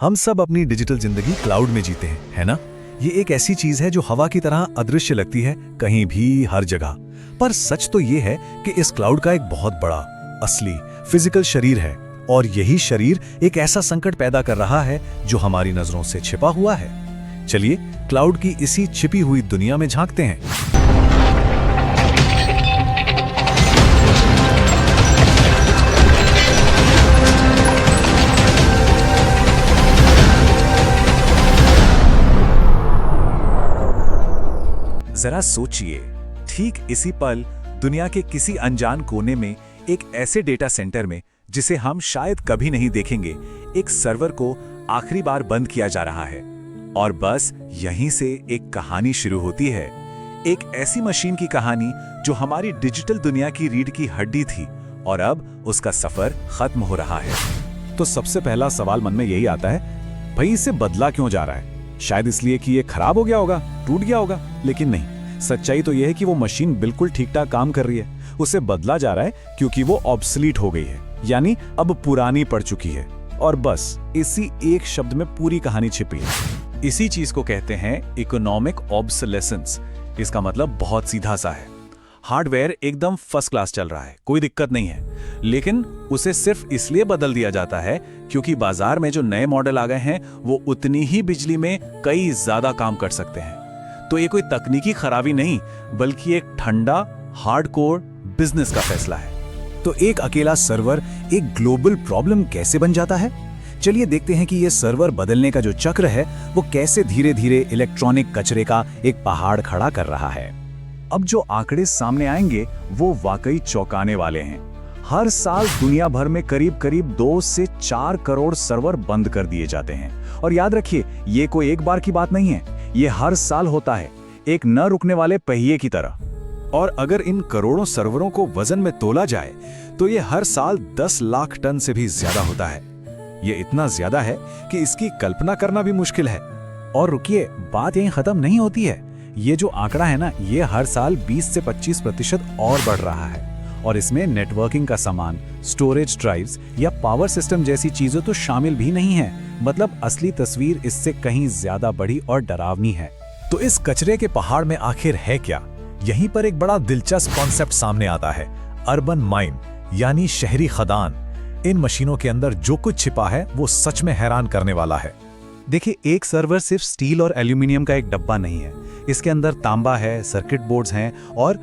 हम सब अपनी डिजिटल जिंदगी क्लाउड में जीते हैं, है ना? ये एक ऐसी चीज है जो हवा की तरह अदृश्य लगती है, कहीं भी हर जगह। पर सच तो ये है कि इस क्लाउड का एक बहुत बड़ा असली फिजिकल शरीर है, और यही शरीर एक ऐसा संकट पैदा कर रहा है जो हमारी नजरों से छिपा हुआ है। चलिए क्लाउड की इसी छिपी हुई दुनिया में झांकते हैं। जरा सोचिए, ठीक इसी पल दुनिया के किसी अनजान कोने में एक ऐसे डेटा सेंटर में जिसे हम शायद कभी नहीं देखेंगे, एक सर्वर को आखिरी बार बंद किया जा रहा है। और बस यहीं से एक कहानी शुरू होती है, एक ऐसी मशीन की कहानी जो हमारी डिजिटल दुनिया की रीढ़ की हड्डी थी और अब उसका सफर खत्म हो रहा है। तो सबसे पहला सवाल मन में यही आता है, भाई इसे बदला क्यों जा रहा है? शायद इसलिए कि ये खराब हो गया होगा, टूट गया होगा। लेकिन नहीं, सच्चाई तो यह है कि वो मशीन बिल्कुल ठीक ठाक काम कर रही है। उसे बदला जा रहा है क्योंकि वो ऑब्सलीट हो गई है, यानी अब पुरानी पड़ चुकी है। और बस इसी एक शब्द में पूरी कहानी छिपी है। इसी चीज को कहते हैं इकोनॉमिक ऑब्सोलेसेंस। इसका मतलब बहुत सीधा सा है, हार्डवेयर एकदम फर्स्ट क्लास चल रहा है, कोई दिक्कत नहीं है, लेकिन उसे सिर्फ इसलिए बदल दिया जाता है क्योंकि बाजार में जो नए मॉडल आ गए हैं वो उतनी ही बिजली में कई ज्यादा काम कर सकते हैं। तो ये कोई तकनीकी खराबी नहीं, बल्कि एक ठंडा हार्डकोर बिजनेस का फैसला है। तो एक अकेला सर्वर एक ग्लोबल प्रॉब्लम कैसे बन जाता है? चलिए देखते हैं कि ये सर्वर बदलने का जो चक्र है वो कैसे धीरे धीरे इलेक्ट्रॉनिक कचरे का एक पहाड़ खड़ा कर रहा है। अब जो आंकड़े सामने आएंगे वो वाकई चौंकाने वाले हैं। हर साल दुनिया भर में करीब करीब 2 से 4 करोड़ सर्वर बंद कर दिए जाते हैं। और याद रखिए, ये कोई एक बार की बात नहीं है, ये हर साल होता है, एक न रुकने वाले पहिए की तरह। और अगर इन करोड़ों सर्वरों को वजन में तोला जाए तो ये हर साल 10 लाख टन से भी ज्यादा होता है। ये इतना ज्यादा है कि इसकी कल्पना करना भी मुश्किल है। और रुकिए, बात यहीं खत्म नहीं होती है। ये जो आंकड़ा है ना, ये हर साल 20 से 25% और बढ़ रहा है। और इसमें नेटवर्किंग का सामान, स्टोरेज ड्राइव्स या पावर सिस्टम जैसी चीजें तो शामिल भी नहीं है। मतलब असली तस्वीर इससे कहीं ज्यादा बड़ी और डरावनी है। तो इस कचरे के पहाड़ में आखिर है क्या? यहीं पर एक बड़ा दिलचस्प कॉन्सेप्ट सामने आता है, अर्बन माइन, यानी शहरी खदान। इन मशीनों के अंदर जो कुछ छिपा है वो सच में हैरान करने वाला है। देखिए, एक सर्वर सिर्फ स्टील और एल्यूमिनियम का एक डब्बा नहीं है। इसके अंदर तांबा है, सर्किट बोर्ड्स हैं और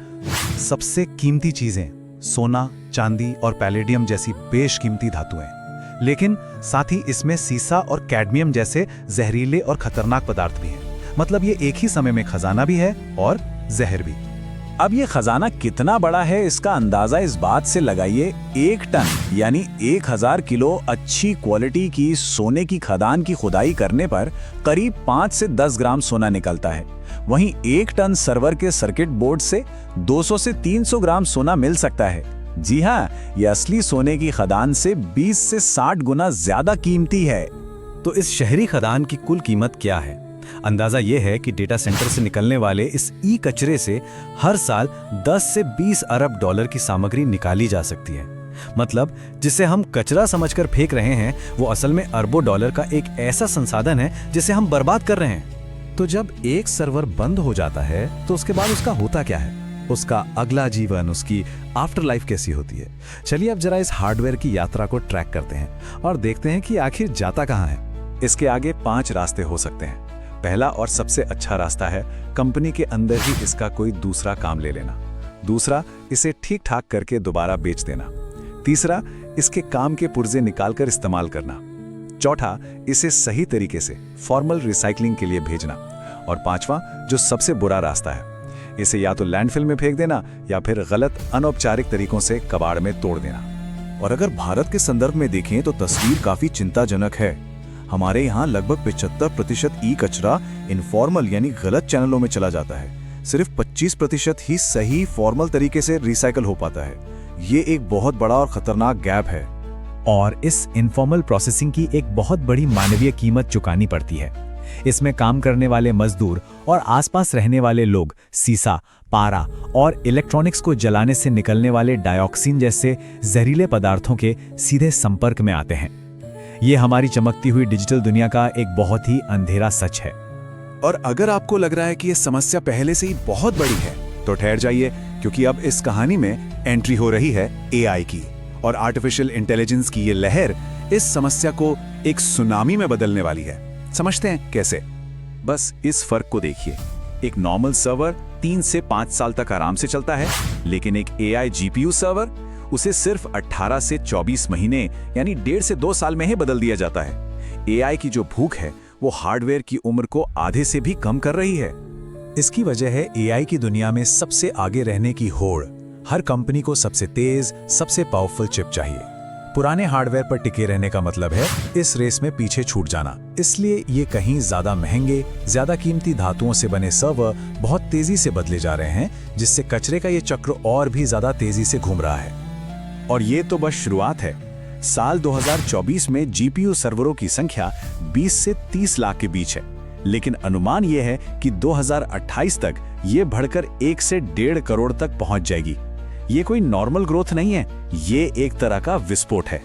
सबसे कीमती चीजें सोना, चांदी और पैलेडियम जैसी बेशकीमती धातुएं। लेकिन साथ ही इसमें सीसा और कैडमियम जैसे जहरीले और खतरनाक पदार्थ भी हैं। मतलब ये एक ही समय में खजाना भी है और जहर भी। अब ये खजाना कितना बड़ा है इसका अंदाजा इस बात से लगाइए, 1 टन यानी 1000 किलो अच्छी क्वालिटी की सोने की खदान की खुदाई करने पर करीब 5 से 10 ग्राम सोना निकलता है। वहीं 1 टन सर्वर के सर्किट बोर्ड से 200 से 300 ग्राम सोना मिल सकता है। जी हाँ, ये असली सोने की खदान से 20 से 60 गुना ज्यादा कीमती है। तो इस शहरी खदान की कुल कीमत क्या है? अंदाजा ये है कि डेटा सेंटर से निकलने वाले इस ई कचरे से हर साल 10 से 20 अरब डॉलर की सामग्री निकाली जा सकती है। मतलब जिसे हम कचरा समझकर फेंक रहे हैं वो असल में अरबों डॉलर का एक ऐसा संसाधन है जिसे हम बर्बाद कर रहे हैं। तो जब एक सर्वर बंद हो जाता है तो उसके बाद उसका होता क्या है? उसका अगला जीवन, उसकी आफ्टर लाइफ कैसी होती है? चलिए अब जरा इस हार्डवेयर की यात्रा को ट्रैक करते हैं और देखते हैं कि आखिर जाता कहाँ है। इसके आगे 5 रास्ते हो सकते हैं। पहला और सबसे अच्छा रास्ता है कंपनी के अंदर ही इसका कोई दूसरा काम ले लेना। दूसरा, इसे ठीक ठाक करके दोबारा बेच देना। तीसरा, इसके काम के पुर्जे निकालकर इस्तेमाल करना। चौथा, इसे सही तरीके से फॉर्मल रिसाइकलिंग के लिए भेजना। और पांचवा, जो सबसे बुरा रास्ता है, इसे या तो लैंडफिल में फेंक देना या फिर गलत अनौपचारिक तरीकों से कबाड़ में तोड़ देना। और अगर भारत के संदर्भ में देखें तो तस्वीर काफी चिंताजनक है। हमारे यहाँ लगभग 75% ई कचरा इनफॉर्मल यानी गलत चैनलों में चला जाता है। सिर्फ 25% ही सही फॉर्मल तरीके से रिसाइकल हो पाता है। ये एक बहुत बड़ा और खतरनाक गैप है। और इस इनफॉर्मल प्रोसेसिंग की एक बहुत बड़ी मानवीय कीमत चुकानी पड़ती है। इसमें काम करने वाले मजदूर और आसपास रहने वाले लोग सीसा, पारा और इलेक्ट्रॉनिक्स को जलाने से निकलने वाले डाइऑक्सिन जैसे जहरीले पदार्थों के सीधे संपर्क में आते हैं। ये हमारी चमकती हुई डिजिटल दुनिया का एक बहुत ही अंधेरा सच है। और अगर आपको लग रहा है कि ये समस्या पहले से ही बहुत बड़ी है, तो ठहर जाइए, क्योंकि अब इस कहानी में एंट्री हो रही है एआई की। और आर्टिफिशियल इंटेलिजेंस की ये लहर इस समस्या को एक सुनामी में बदलने वाली है। समझते हैं कैसे? बस इस फर्क को देखिए। एक नॉर्मल सर्वर 3 से 5 साल तक आराम से चलता है, लेकिन एक एआई जीपीयू सर्वर उसे सिर्फ 18 से 24 महीने यानी 1.5 से 2 साल में ही बदल दिया जाता है। एआई की जो भूख है वो हार्डवेयर की उम्र को आधे से भी कम कर रही है। इसकी वजह है एआई की दुनिया में सबसे आगे रहने की होड़। हर कंपनी को सबसे तेज, सबसे पावरफुल चिप चाहिए। पुराने हार्डवेयर पर टिके रहने का मतलब है इस रेस में पीछे छूट जाना। इसलिए ये कहीं ज्यादा महंगे, ज्यादा कीमती धातुओं से बने सर्वर बहुत तेजी से बदले जा रहे हैं, जिससे कचरे का ये चक्र और भी ज्यादा तेजी से घूम रहा है। और ये तो बस शुरुआत है। साल 2024 में जीपीयू सर्वरों की संख्या 20 से 30 लाख के बीच है, लेकिन अनुमान यह है कि 2028 तक ये बढ़कर 1 से 1.5 करोड़ तक पहुंच जाएगी। ये कोई नॉर्मल ग्रोथ नहीं है, ये एक तरह का विस्फोट है।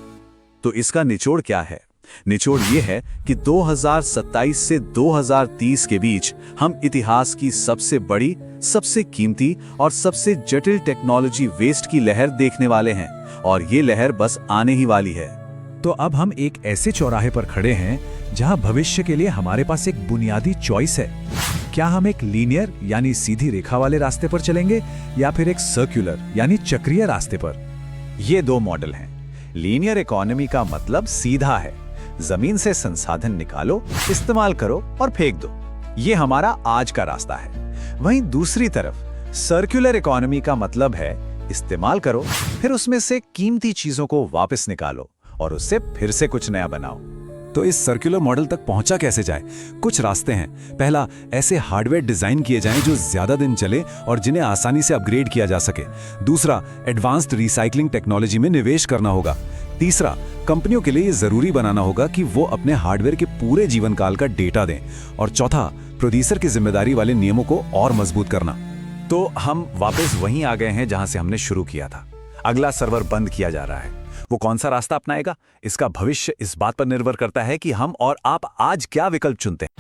तो इसका निचोड़ क्या है? निचोड़ ये है कि 2027 से 2030 के बीच हम इतिहास की सबसे बड़ी, सबसे कीमती और सबसे जटिल टेक्नोलॉजी वेस्ट की लहर देखने वाले हैं, और ये लहर बस आने ही वाली है। तो अब हम एक ऐसे चौराहे पर खड़े हैं जहां भविष्य के लिए हमारे पास एक बुनियादी चॉइस है। क्या हम एक लीनियर यानी सीधी रेखा वाले रास्ते पर चलेंगे या फिर एक सर्कुलर यानी चक्रीय रास्ते पर? ये 2 मॉडल हैं। लीनियर इकोनॉमी का मतलब सीधा है, जमीन से संसाधन निकालो, इस्तेमाल करो और फेंक दो। ये हमारा आज का रास्ता है। वहीं दूसरी तरफ सर्कुलर इकोनॉमी का मतलब है इस्तेमाल करो, फिर उसमें से कीमती चीजों को वापस निकालो और उससे फिर से कुछ नया बनाओ। तो इस सर्कुलर मॉडल तक पहुंचा कैसे जाए? कुछ रास्ते हैं। पहला, ऐसे हार्डवेयर डिजाइन किए जाएं जो ज्यादा दिन चले और जिन्हें आसानी से अपग्रेड किया जा सके। दूसरा, एडवांस्ड रिसाइकलिंग टेक्नोलॉजी में निवेश करना होगा। तीसरा, कंपनियों के लिए ये जरूरी बनाना होगा कि वो अपने हार्डवेयर के पूरे जीवन काल का डेटा दें। और चौथा, प्रोड्यूसर की जिम्मेदारी वाले नियमों को और मजबूत करना। तो हम वापस वहीं आ गए हैं जहां से हमने शुरू किया था। अगला सर्वर बंद किया जा रहा है। वो कौन सा रास्ता अपनाएगा, इसका भविष्य इस बात पर निर्भर करता है कि हम और आप आज क्या विकल्प चुनते हैं।